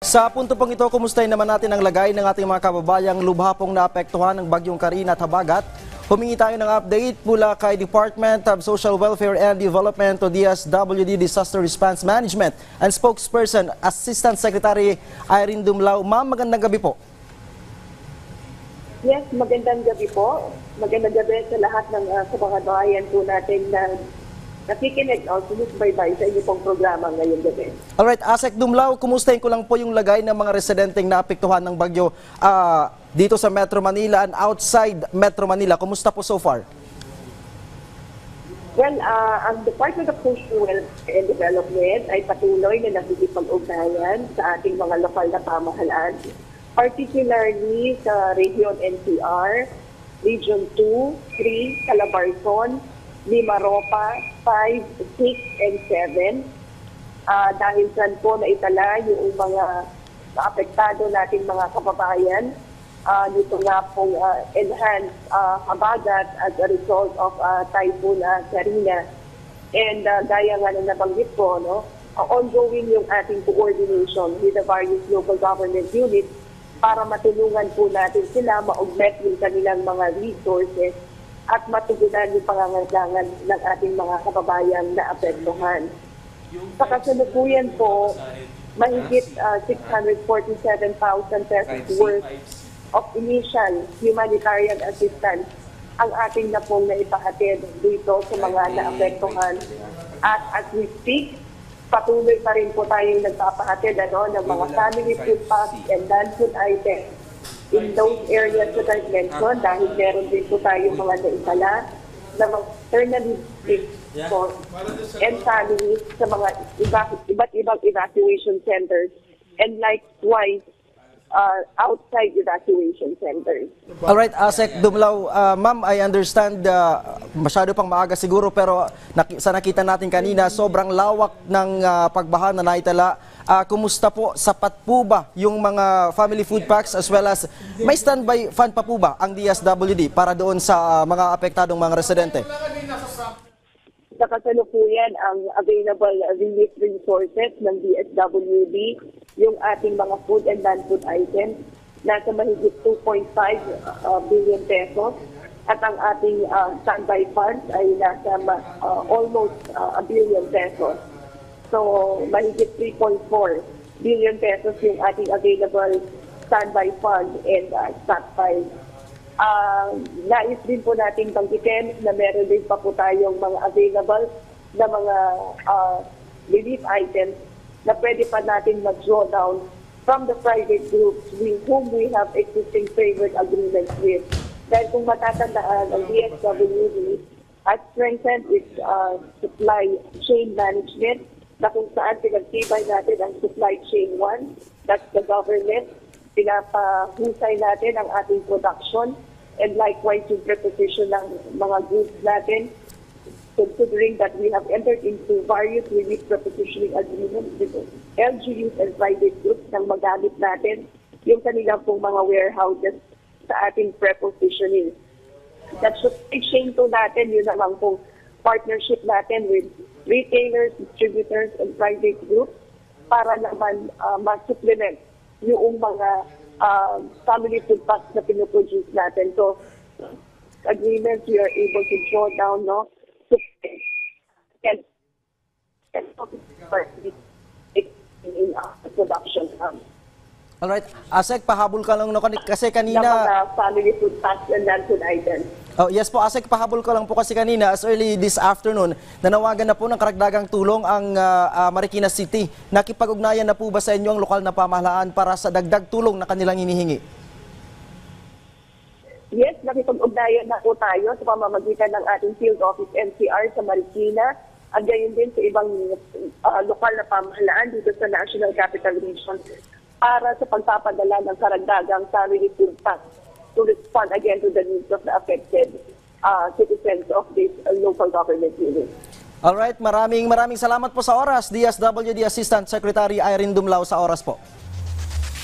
Sa punto pong ito, kumustahin naman natin ang lagay ng ating mga kababayang lubha pong naapektuhan ng bagyong Karina at Habagat. Humingi tayo ng update mula kay Department of Social Welfare and Development o DSWD Disaster Response Management and spokesperson Assistant Secretary Irene Dumlao. Ma'am, magandang gabi po. Yes, magandang gabi po. Magandang gabi sa lahat ng kababayan po natin na nakikinig o sumusubaybay sa inyo pong programa ngayong gabi. Alright, Asek Dumlao, kumustahin ko lang po yung lagay ng mga residenteng naapektuhan ng bagyo dito sa Metro Manila and outside Metro Manila. Kumusta po so far? Well, ang Department of Social Welfare and Development ay patuloy na nakikipag-ugnayan sa ating mga lokal na pamahalaan, particularly sa Region NCR, Region 2, 3, Calabarzon, Mimaropa, 5, 6, and 7. Dahil saan po naitala yung mga apektado nating mga kababayan dito nga pong enhanced habagat as a result of Typhoon Karina. And gaya nga na nabanggit ko, ongoing yung ating coordination with the various local government units para matulungan po natin sila ma-augment yung kanilang mga resources at matugunan yung pangangailangan ng ating mga kababayang na apektuhan. Sa kasalukuyan po, mahigit 647,000 pesos worth of initial humanitarian assistance ang ating na pong naipahatid dito sa mga naapektuhan. At as we speak, patuloy pa rin po tayong nagpapahatid ng mga family food packs and non-food items in those areas that I've mentioned, dahil meron din po tayong mga naitala na mga internally displaced and families sa mga iba't ibang evacuation centers and likewise outside evacuation centers. Alright, Asek Dumlao, ma'am, I understand masyado pang maaga siguro pero sa nakita natin kanina, sobrang lawak ng pagbaha na naitala. Kumusta po? Sapat po ba yung mga family food packs as well as may standby fund pa po ba ang DSWD para doon sa mga apektadong mga residente? Sa kasalukuyan, ang available relief resources ng DSWD, yung ating mga food and non-food items, nasa mahigit 2.5 billion pesos. At ang ating standby funds ay nasa almost 1 billion pesos. So, mahigit 3.4 billion pesos yung ating available standby fund and stockpile. Nais din po nating banggitin na meron din pa po tayong mga available na mga relief items na pwede pa natin mag-draw down from the private groups with whom we have existing framework agreements with. Dahil kung matatandaan, ang DSWD has strengthened its supply chain management na kung saan pinagtibay natin ang supply chain 1, that's the government, pinapahusay natin ang ating production and likewise yung preposition ng mga goods natin, considering that we have entered into various relief prepositioning agreements with LGUs and private groups nang magamit natin yung kanilang pong mga warehouses sa ating prepositioning. That supply chain to natin, yun naman pong partnership natin with retailers, distributors, and private groups para naman ma-supplement yung mga family food packs na pinoproduce natin. So, agreements, we are able to draw down, and in production. Alright, Asek, pahabol ka lang kasi kanina... ng mga family food packs and non-food items. Oh, yes po, Asek, pahabol ko lang po kasi kanina as early this afternoon, nanawagan na po ng karagdagang tulong ang Marikina City. Nakipag-ugnayan na po ba sa inyo ang lokal na pamahalaan para sa dagdag tulong na kanilang hinihingi? Yes, nakipag-ugnayan na po tayo sa pamamagitan ng ating field office NCR sa Marikina at gayon din sa ibang lokal na pamahalaan dito sa National Capital Region para sa pagpapadala ng karagdagang family food packs to respond again to the needs of the affected citizens of this local government unit. Alright, maraming salamat po sa oras. DSWD Assistant Secretary Irene Dumlao sa oras po.